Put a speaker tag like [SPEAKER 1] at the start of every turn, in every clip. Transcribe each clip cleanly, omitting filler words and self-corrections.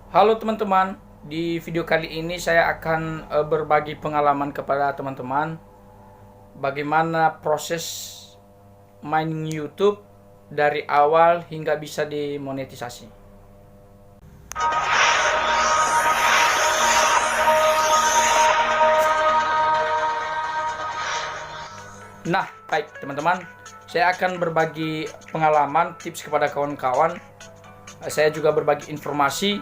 [SPEAKER 1] Halo teman-teman, di video kali ini saya akan berbagi pengalaman kepada teman-teman bagaimana proses main YouTube dari awal hingga bisa dimonetisasi. Nah, baik teman-teman, saya akan berbagi pengalaman, tips kepada kawan-kawan. Saya juga berbagi informasi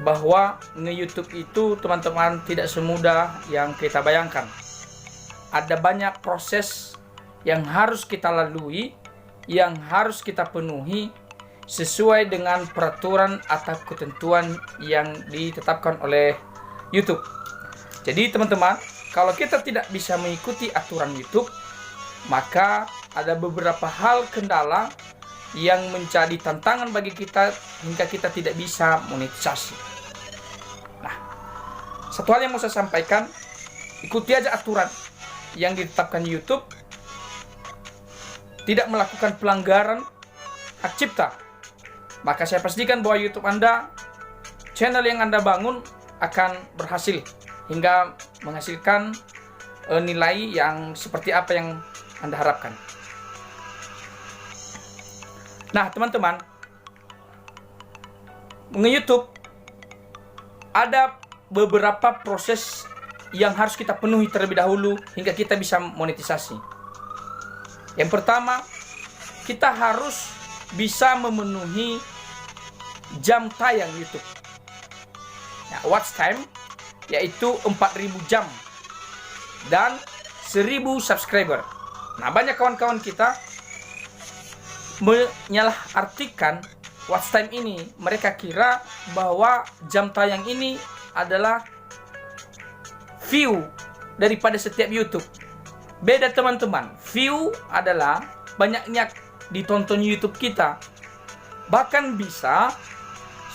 [SPEAKER 1] bahwa nge-YouTube itu teman-teman tidak semudah yang kita bayangkan. Ada banyak proses yang harus kita lalui, yang harus kita penuhi sesuai dengan peraturan atau ketentuan yang ditetapkan oleh YouTube. Jadi teman-teman, kalau kita tidak bisa mengikuti aturan YouTube, maka ada beberapa hal kendala yang menjadi tantangan bagi kita hingga kita tidak bisa monetisasi. Nah, satu hal yang mau saya sampaikan, ikuti aja aturan yang ditetapkan YouTube, tidak melakukan pelanggaran hak cipta. Maka saya pastikan bahwa YouTube Anda, channel yang Anda bangun akan berhasil hingga menghasilkan nilai yang seperti apa yang Anda harapkan. Nah teman-teman, nge-YouTube ada beberapa proses yang harus kita penuhi terlebih dahulu hingga kita bisa monetisasi. Yang pertama, kita harus bisa memenuhi jam tayang YouTube. Nah, watch time yaitu 4.000 jam dan 1.000 subscriber. Nah, banyak kawan-kawan kita menyalahartikan watch time ini. Mereka kira bahwa jam tayang ini adalah view daripada setiap YouTube. Beda teman-teman, view adalah banyaknya ditonton YouTube kita. Bahkan bisa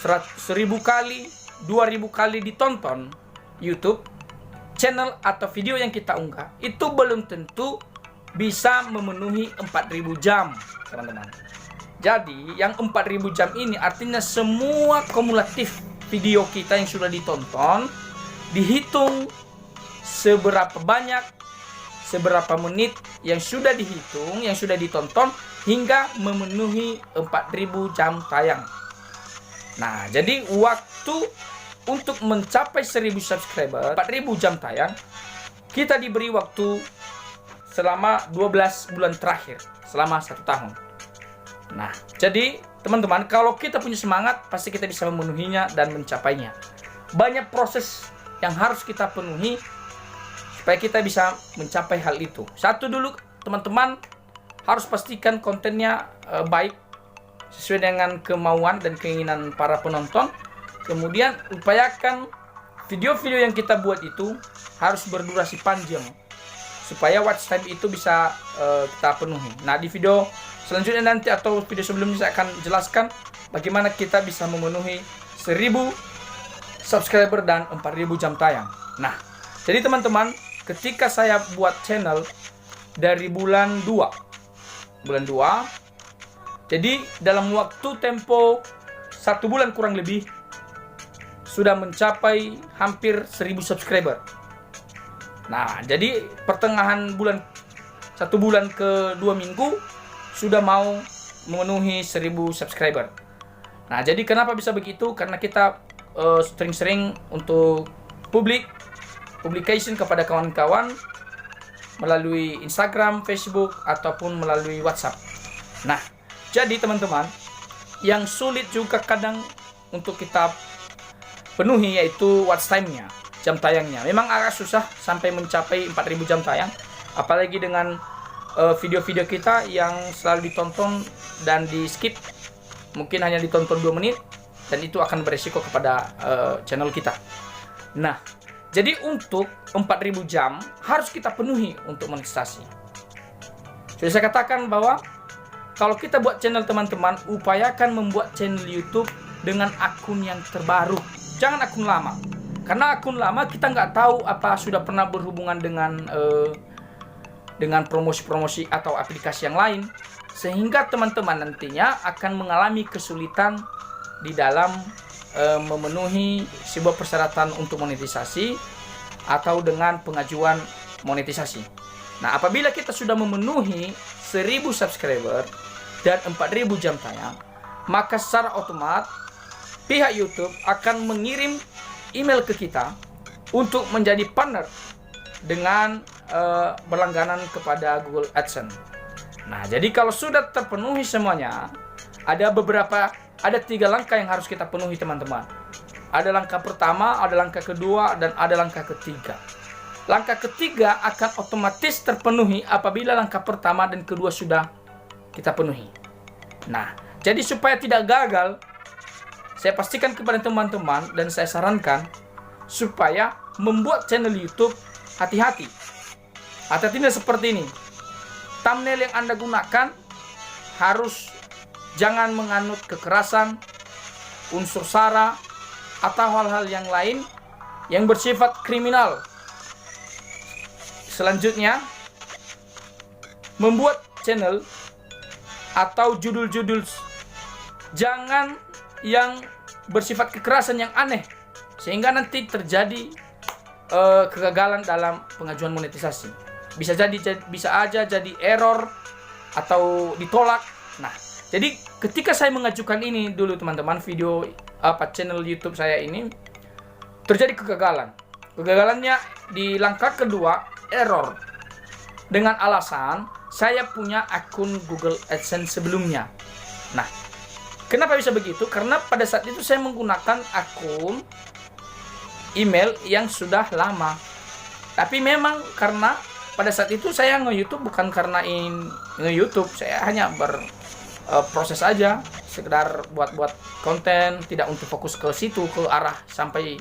[SPEAKER 1] 1.000 kali, 2.000 kali ditonton YouTube channel atau video yang kita unggah, itu belum tentu bisa memenuhi 4.000 jam, teman-teman. Jadi, yang 4.000 jam ini artinya semua kumulatif video kita yang sudah ditonton, dihitung seberapa banyak, seberapa menit yang sudah dihitung, yang sudah ditonton, hingga memenuhi 4.000 jam tayang. Nah, jadi waktu untuk mencapai 1.000 subscriber, 4.000 jam tayang, kita diberi waktu selama 12 bulan terakhir, selama 1 tahun. Nah, jadi teman-teman, kalau kita punya semangat, pasti kita bisa memenuhinya dan mencapainya. Banyak proses yang harus kita penuhi supaya kita bisa mencapai hal itu. Satu dulu, teman-teman, harus pastikan kontennya baik, sesuai dengan kemauan dan keinginan para penonton. Kemudian, upayakan video-video yang kita buat itu harus berdurasi panjang, supaya watch time itu bisa kita penuhi. Nah, di video selanjutnya nanti atau video sebelumnya saya akan jelaskan bagaimana kita bisa memenuhi 1.000 subscriber dan 4.000 jam tayang. Nah, jadi teman-teman, ketika saya buat channel dari bulan 2, jadi dalam waktu tempo 1 bulan kurang lebih sudah mencapai hampir 1.000 subscriber. Nah, jadi pertengahan bulan, 1 bulan ke 2 minggu sudah mau memenuhi 1.000 subscriber. Nah, jadi kenapa bisa begitu? Karena kita sering-sering untuk publication kepada kawan-kawan melalui Instagram, Facebook, ataupun melalui WhatsApp. Nah, jadi teman-teman, yang sulit juga kadang untuk kita penuhi yaitu watch time-nya, jam tayangnya. Memang agak susah sampai mencapai 4.000 jam tayang, apalagi dengan video-video kita yang selalu ditonton dan di skip, mungkin hanya ditonton 2 menit, dan itu akan beresiko kepada channel kita. Nah, jadi untuk 4.000 jam harus kita penuhi untuk monetisasi. Sudah saya katakan bahwa kalau kita buat channel, teman-teman, upayakan membuat channel YouTube dengan akun yang terbaru. Jangan akun lama, karena akun lama kita nggak tahu apa sudah pernah berhubungan dengan promosi-promosi atau aplikasi yang lain, sehingga teman-teman nantinya akan mengalami kesulitan di dalam memenuhi sebuah persyaratan untuk monetisasi atau dengan pengajuan monetisasi. Nah, apabila kita sudah memenuhi 1000 subscriber dan 4000 jam tayang, maka secara otomatis pihak YouTube akan mengirim email ke kita untuk menjadi partner dengan berlangganan kepada Google AdSense. Nah, jadi kalau sudah terpenuhi semuanya, ada 3 langkah yang harus kita penuhi, teman-teman. Ada langkah pertama, ada langkah kedua, dan ada langkah ketiga. Langkah ketiga akan otomatis terpenuhi apabila langkah pertama dan kedua sudah kita penuhi. Nah, jadi supaya tidak gagal, saya pastikan kepada teman-teman dan saya sarankan supaya membuat channel YouTube hati-hati. Hati-hatinya seperti ini. Thumbnail yang Anda gunakan harus jangan menganut kekerasan, unsur sara, atau hal-hal yang lain yang bersifat kriminal. Selanjutnya, membuat channel atau judul-judul jangan yang bersifat kekerasan yang aneh, sehingga nanti terjadi kegagalan dalam pengajuan monetisasi. Bisa aja jadi error atau ditolak. Nah, jadi ketika saya mengajukan ini dulu, teman-teman, video channel YouTube saya ini terjadi kegagalan. Kegagalannya di langkah kedua, error. Dengan alasan saya punya akun Google AdSense sebelumnya. Nah, kenapa bisa begitu? Karena pada saat itu saya menggunakan akun email yang sudah lama. Tapi memang karena pada saat itu saya nge-YouTube bukan karena nge-YouTube, saya hanya proses aja, sekedar buat konten, tidak untuk fokus ke situ, ke arah sampai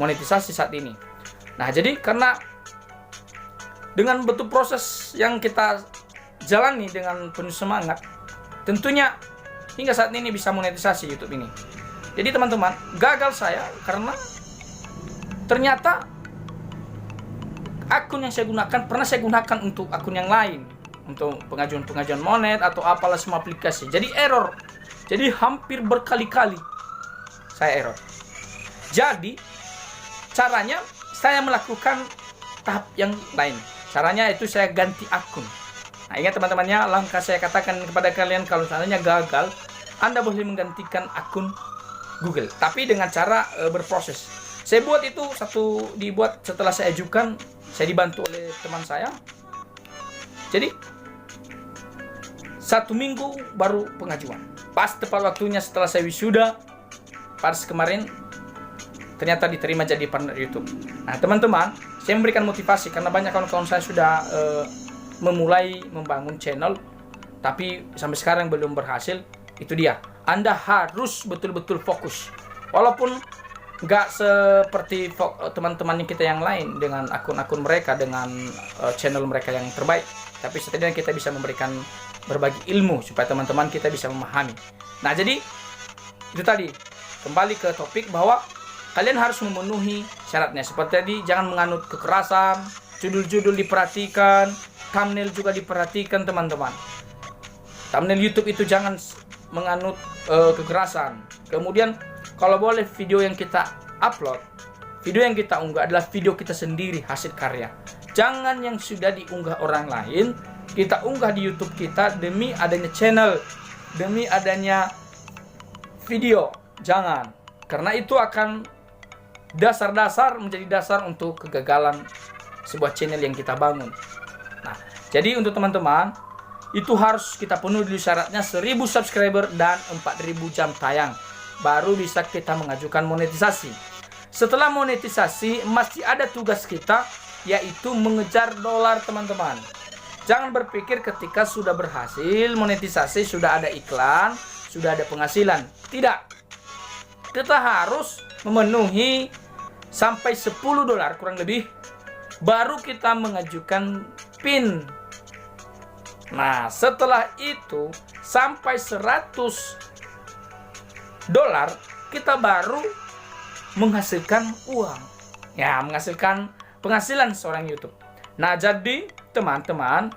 [SPEAKER 1] monetisasi saat ini. Nah, jadi karena dengan betul proses yang kita jalani dengan penuh semangat, tentunya hingga saat ini bisa monetisasi YouTube ini. Jadi teman-teman, gagal saya karena ternyata akun yang saya gunakan pernah saya gunakan untuk akun yang lain, untuk pengajuan monet atau apalah semua aplikasi. Jadi error. Jadi hampir berkali-kali saya error. Jadi caranya saya melakukan tahap yang lain. Caranya itu saya ganti akun. Nah, ingat teman-temannya, langkah saya katakan kepada kalian, kalau seandainya gagal, Anda boleh menggantikan akun Google, tapi dengan cara berproses. Saya buat itu dibuat setelah saya ajukan, saya dibantu oleh teman saya. Jadi 1 minggu baru pengajuan. Pas tepat waktunya setelah saya wisuda, pas kemarin ternyata diterima jadi partner YouTube. Nah, teman-teman, saya memberikan motivasi karena banyak kawan-kawan saya sudah memulai membangun channel, tapi sampai sekarang belum berhasil. Itu dia. Anda harus betul-betul fokus. Walaupun nggak seperti teman-teman kita yang lain dengan akun-akun mereka, dengan channel mereka yang terbaik, tapi setidaknya kita bisa memberikan berbagi ilmu supaya teman-teman kita bisa memahami. Nah, jadi itu tadi, kembali ke topik bahwa kalian harus memenuhi syaratnya. Seperti tadi, jangan menganut kekerasan, judul-judul diperhatikan, thumbnail juga diperhatikan, teman-teman. Thumbnail YouTube itu jangan menganut kekerasan. Kemudian kalau boleh video yang kita upload, video yang kita unggah adalah video kita sendiri, hasil karya. Jangan yang sudah diunggah orang lain kita unggah di YouTube kita demi adanya channel, demi adanya video. Jangan, karena itu akan menjadi dasar untuk kegagalan sebuah channel yang kita bangun. Nah, jadi untuk teman-teman, itu harus kita penuhi dulu syaratnya 1000 subscriber dan 4000 jam tayang, baru bisa kita mengajukan monetisasi. Setelah monetisasi, masih ada tugas kita, yaitu mengejar dolar, teman-teman. Jangan berpikir ketika sudah berhasil monetisasi, sudah ada iklan, sudah ada penghasilan. Tidak. Kita harus memenuhi sampai 10 dolar kurang lebih, baru kita mengajukan PIN. Nah, setelah itu sampai 100 dolar kita baru menghasilkan uang. Ya, menghasilkan penghasilan seorang YouTube. Nah, jadi teman-teman,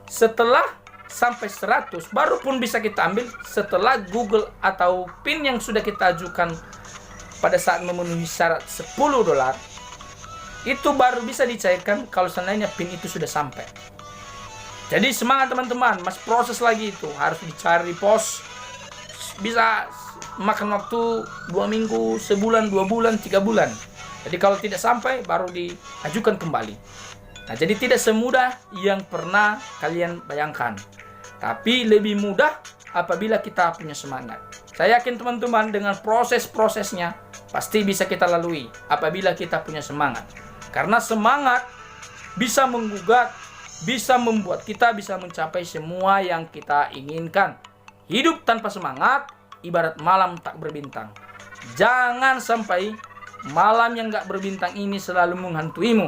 [SPEAKER 1] setelah sampai 100 baru pun bisa kita ambil setelah Google atau PIN yang sudah kita ajukan pada saat memenuhi syarat $10, itu baru bisa dicairkan kalau seandainya PIN itu sudah sampai. Jadi semangat teman-teman, masih proses lagi itu, harus dicari pos, bisa makan waktu 2 minggu, sebulan, 2 bulan, 3 bulan. Jadi kalau tidak sampai baru diajukan kembali. Nah, jadi tidak semudah yang pernah kalian bayangkan, tapi lebih mudah apabila kita punya semangat. Saya yakin teman-teman dengan proses-prosesnya pasti bisa kita lalui apabila kita punya semangat. Karena semangat bisa menggugat, bisa membuat kita bisa mencapai semua yang kita inginkan. Hidup tanpa semangat ibarat malam tak berbintang. Jangan sampai malam yang gak berbintang ini selalu menghantuimu.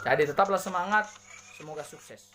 [SPEAKER 1] Jadi tetaplah semangat, semoga sukses.